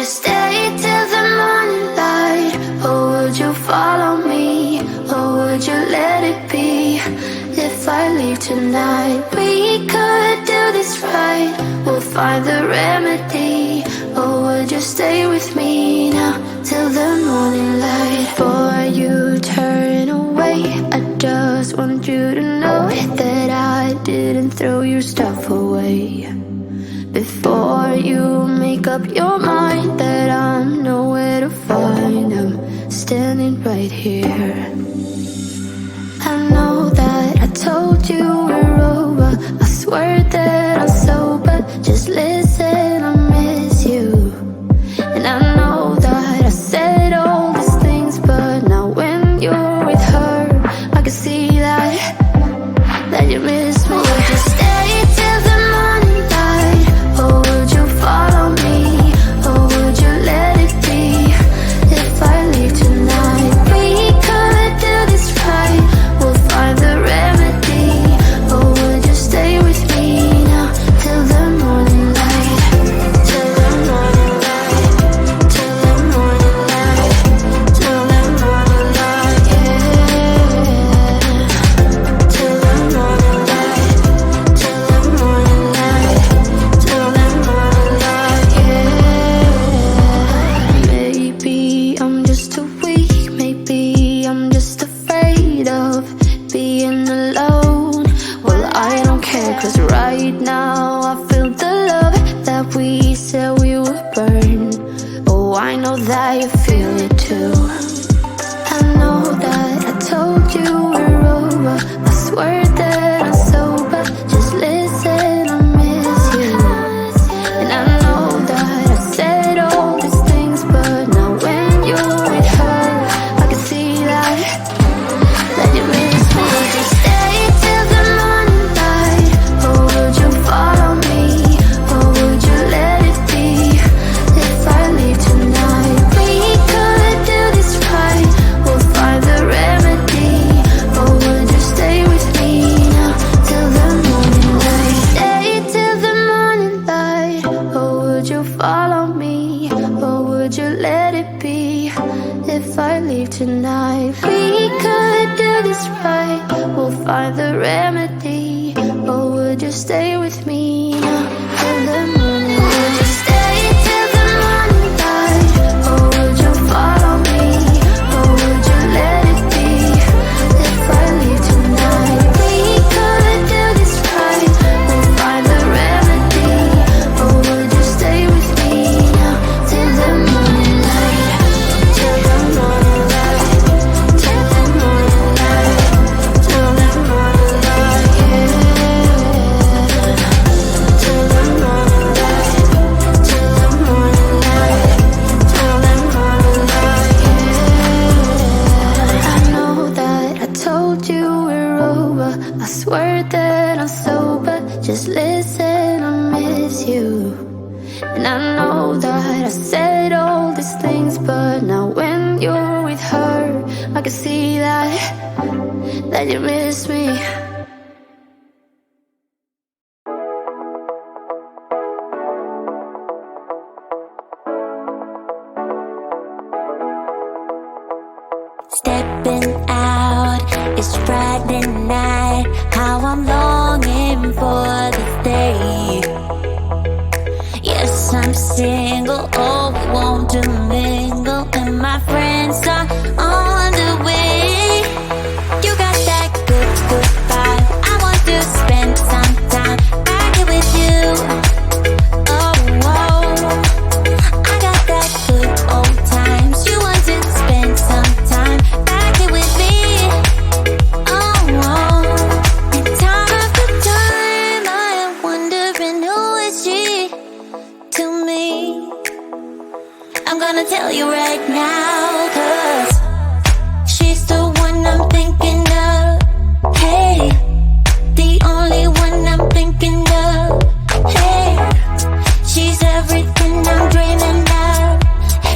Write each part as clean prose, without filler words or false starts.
stay till the morning light? Or would you follow me? Or would you let it be? If I leave tonight, we could do this right. We'll find the remedy. Or would you stay with me now till the morning light? Before you turn away, I just want you to know that I didn't throw your stuff away. Before you make up your mind that I'm nowhere to find, I'm standing right here. I know that I told you we're over. I swear that I'm sober. Just listen, I miss you. And I know that I said all these things, but now when you're with her, I can see that you miss me. Would you stay till the morning light? Or would you follow me? Or would you let it be? If I leave tonight, we could do this right. We'll find the remedy. Or would you stay with me now till the morning light? Till the morning light. Till the morning light. Till the morning light, yeah. Till the morning light. Till the morning light. Till the morning light, yeah. Maybe I'm just too weak. Maybe I'm just afraid of being alone. Well, I don't care, 'cause right now I feel the love that we said we would burn. Oh, I know that you feel it too. I know that I told you we're over. I swear that I'm sober. Just listen, I miss you. And I know that I said all these things, but now when you're with her, I can see that you miss me. Would you stay till the morning light? Or would you follow me? Or would you let it be? If I leave tonight, we could do this right. We'll find the remedy. Or would you stay with me now till the morning light? Stay till the morning light. Or would you follow me? Or would you let it be? If I leave tonight, we could do this right. We'll find the remedy. Or would you stay with me now till the morning light? Would you stay till the morning light? Or would you follow me? Or would you let it be? If I leave tonight, we could do this right. We'll find the remedy. Or would you stay with me now till the morning light? Till the morning light. Till the morning light. Till the morning light, yeah. Till the morning light. Till the morning light. Till the morning light, yeah. I know that I told you we're over. I swear that I'm sober. Just listen, I miss you. And I know that I said all these things, but now when you're with her, I can see that you miss me. Stepping out, it's Friday night. How I'm longing for this day. Yes, I'm single, oh, we want to mingle, and my friends are on the way. You got that good, good vibe. I want to spend some time back here with you. Oh, whoa. I got that good old times. You want to spend some time back here with me. Oh, whoa. And time after time, I am wondering who is she to me. I'm gonna tell you right now, 'cause she's the one I'm thinking of. Hey, the only one I'm thinking of. Hey, she's everything I'm dreaming of.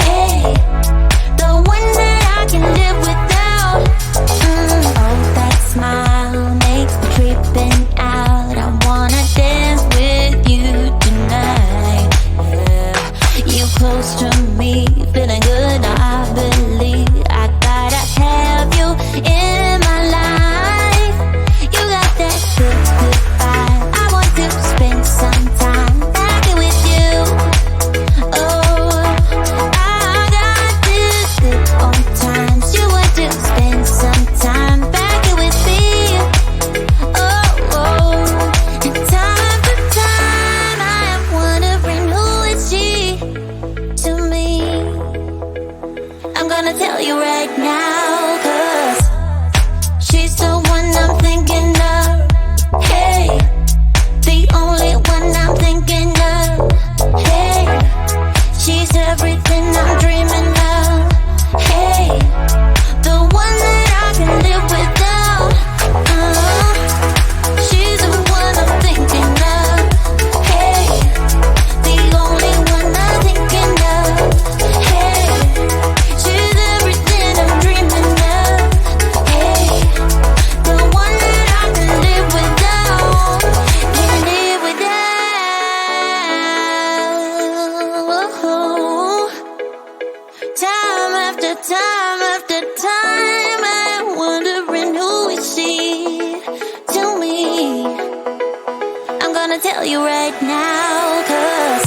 Hey, the one that I can live without. Oh, that smile makes me tripping out. I wanna dance with you tonight. Yeah. You close close to me, feeling good now. I believe I gotta have you in my life. You got that good, good vibe. I want to spend some time back with you. Oh, I got this good old times. You want to spend some time back with me. Oh, oh. And time to time I am wondering who is she to me. I'm gonna tell you right now, 'cause she's the one I'm thinking of. Hey, the only one I'm thinking of. Hey, she's everything I'm dreaming of. Hey, the one that I can live without. She's the one I'm thinking of. Hey, the only one I'm thinking of. Hey, she's everything I'm dreaming of. Hey, the one that I can live without. Can live without. Time after time after time, I'm wondering who is she to me. I'm gonna tell you right now, 'cause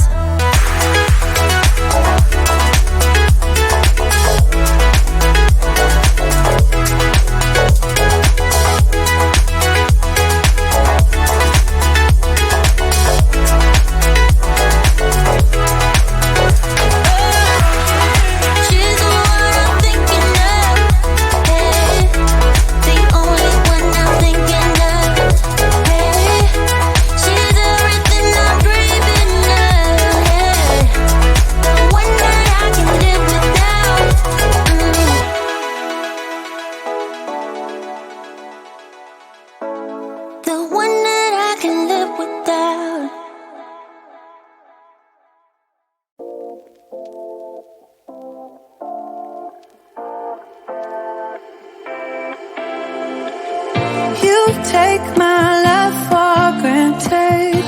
she's the one I'm thinking of. Hey, the only one I'm thinking of. Hey, she's everything I'm dreaming of. Hey, the one that I can live without. The one that I can live without. You take my love for granted.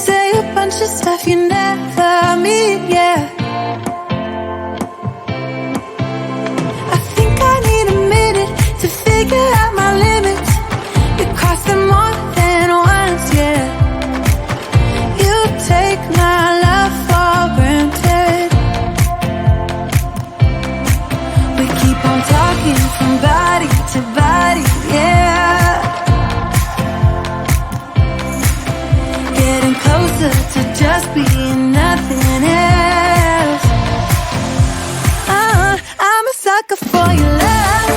Say a bunch of stuff you never mean, yeah. I think I need a minute to figure out my limits. You cross them more than once, yeah. You take my love for granted. We keep on talking from body to body, yeah. Getting closer to just being nothing else. I'm a sucker for your love.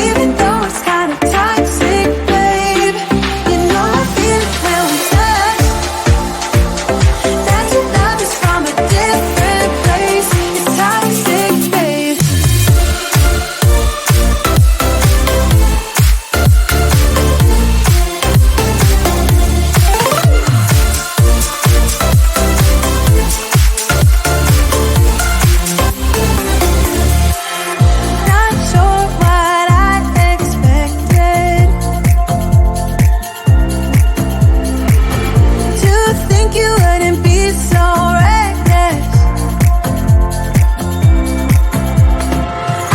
Even though it's kinda toxic, babe. You know I feel it when we touch. That your love is from a different place. It's toxic, babe. Not sure what I expected. To think you wouldn't be so reckless.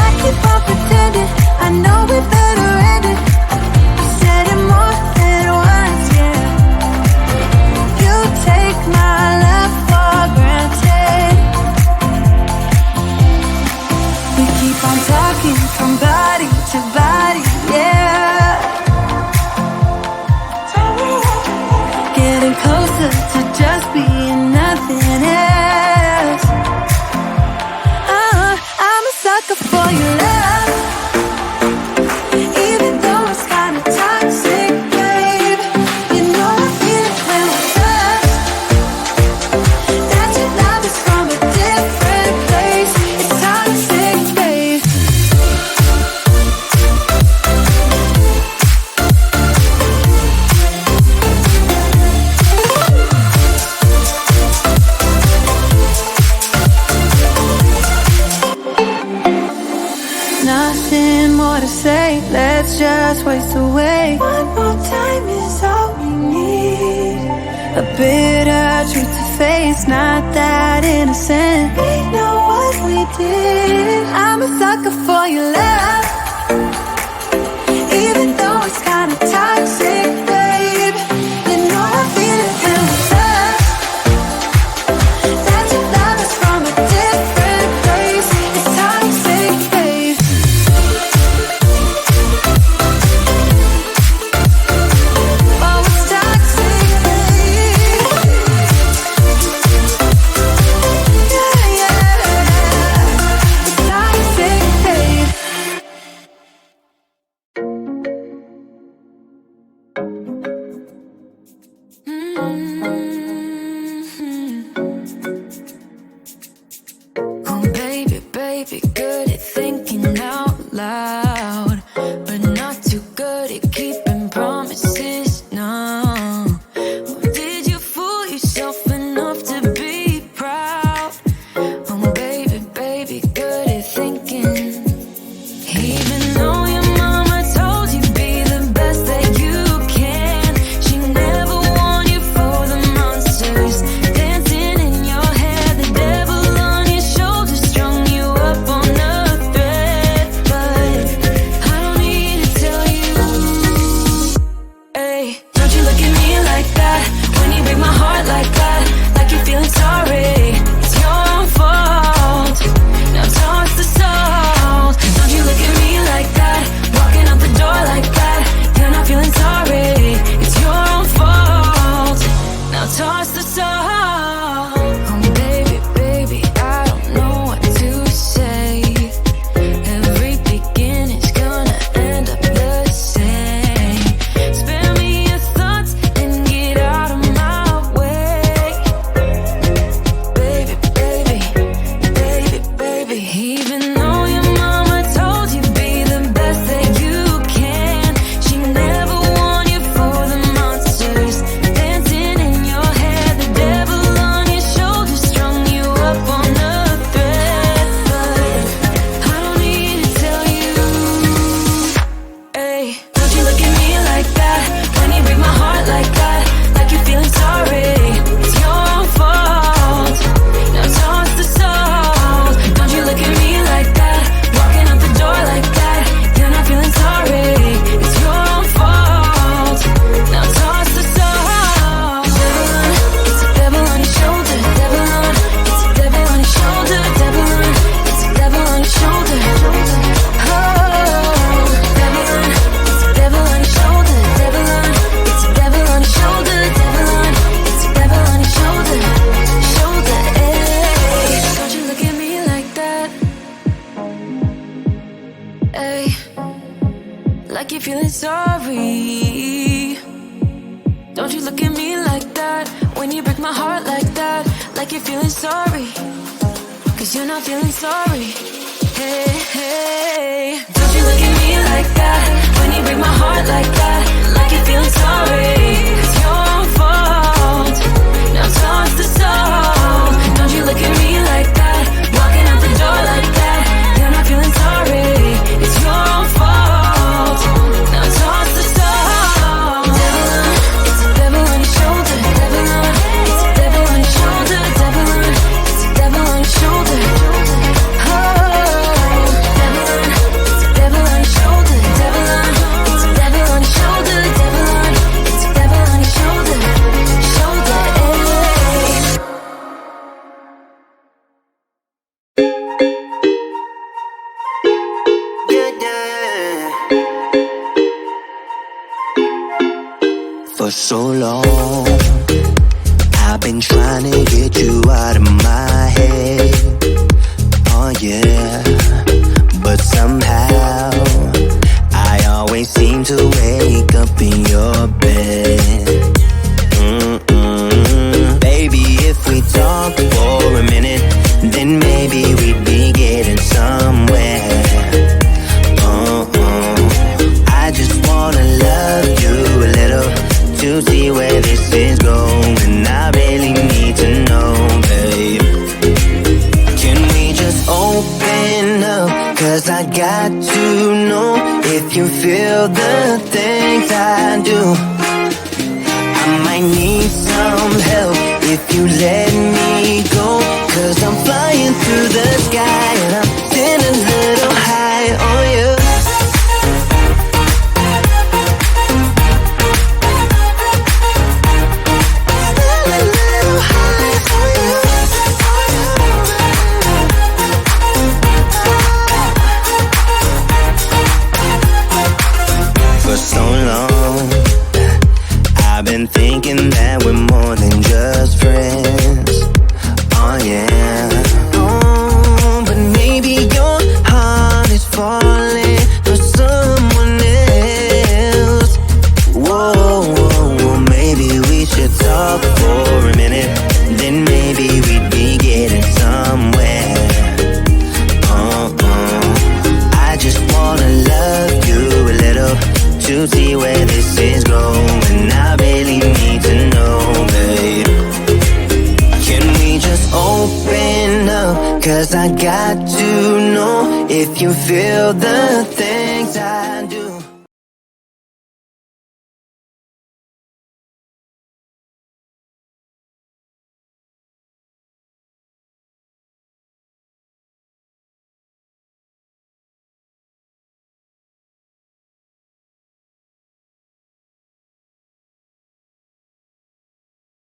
I keep on pretending I know we better end it. I said it more than once, yeah. You take my love for granted. We keep on talking from body to body, yeah. Getting closer to just being nothing else. I'm a sucker for your love. Even though it's kinda toxic, babe. You know I feel it when we touch. That your love is from a different place. It's toxic, babe. Nothing more to say, let's just waste away. One more time is all we need. a bitter truth to face, not that innocent. We know what we did. I'm a sucker for your love, even though it's kinda toxic, babe. You know I feel it when we touch, that your love is from a different place. It's toxic, babe. Oh, it's toxic, babe. Yeah, yeah. It's toxic, babe. Oh, baby, baby, good at thinking out loud, but not too good at keeping promises. No, did you fool yourself enough to be proud? Oh, baby, baby, good at thinking. Even though your mama told you be the best that you can, she never warned you for the monsters dancing in your head, the devil on your shoulder strung you up on a thread. But I don't need to tell you, hey, don't you look at me like that, when you break my heart like that, like you're feeling sorry. It's your own fault, now toss the salt. Don't you look at me like that, walking out the door like that, you're not feeling sorry. It's your own fault, now toss the salt. Oh, baby, baby, I don't know what to say. Every beginning's gonna end up the same. Spare me your thoughts and get out of my way. Baby, baby, baby, baby. Even though your mama told you be the best that you can, she never warned you for the monsters dancing in your head, the devil on your shoulder strung you up on a thread. But I don't need to tell you, hey, don't you look at me like that, when you break my heart like that, like you're feeling sorry. It's your own fault, now toss the salt. Don't you look at me like that, walking out the door like that, you're not feeling sorry. It's your own fault, now toss the salt. It's a devil on your shoulder, devil on, it's a devil on your shoulder, devil on, it's a devil on your shoulder. Oh, devil on, it's a devil on your shoulder, devil on, it's a devil on your shoulder, devil on, it's a devil on your shoulder, shoulder, ayy. Don't you look at me like that, ayy, like you're feeling sorry. Don't you look at me like that, when you break my heart like that, like you're feeling sorry, 'cause you're not feeling sorry. Hey, hey. Don't you look at me like that, when you break my heart like that, like you're feeling sorry. It's your own fault, now toss the salt. Don't you look at me like that, walking out the door like that, you're not feeling sorry. It's your own fault, now toss the salt. Devil on, it's a devil on your shoulder, devil on, it's a devil on your shoulder, devil on, it's a devil on your shoulder. Oh, devil on, it's a devil on your shoulder, devil on, it's a devil on your shoulder, devil on, it's a devil on your shoulder, shoulder, ayy. Yeah, yeah. For so long, I've been trying to get you out of my head. Oh yeah, but somehow I always seem to wake up in your bed. Baby, if we talk for a minute, then maybe we'd be getting somewhere. I just wanna love you a little to see where this is going. I really need to know, babe. Can we just open up? 'Cause I got to know if you feel the things I do. I might need some some help if you let me go. 'Cause I'm flying through the sky and I'm sitting a little high on you. For so long, I've been thinking that we're more than just friends. Oh yeah. Oh, but maybe your heart is falling for someone else. Whoa, whoa, whoa, maybe we should talk for a minute. Then maybe we'd be getting somewhere. I just wanna love you a little to see where this is going. I really need to know, babe. Can we just open up? 'Cause I got to know if you feel the things I do.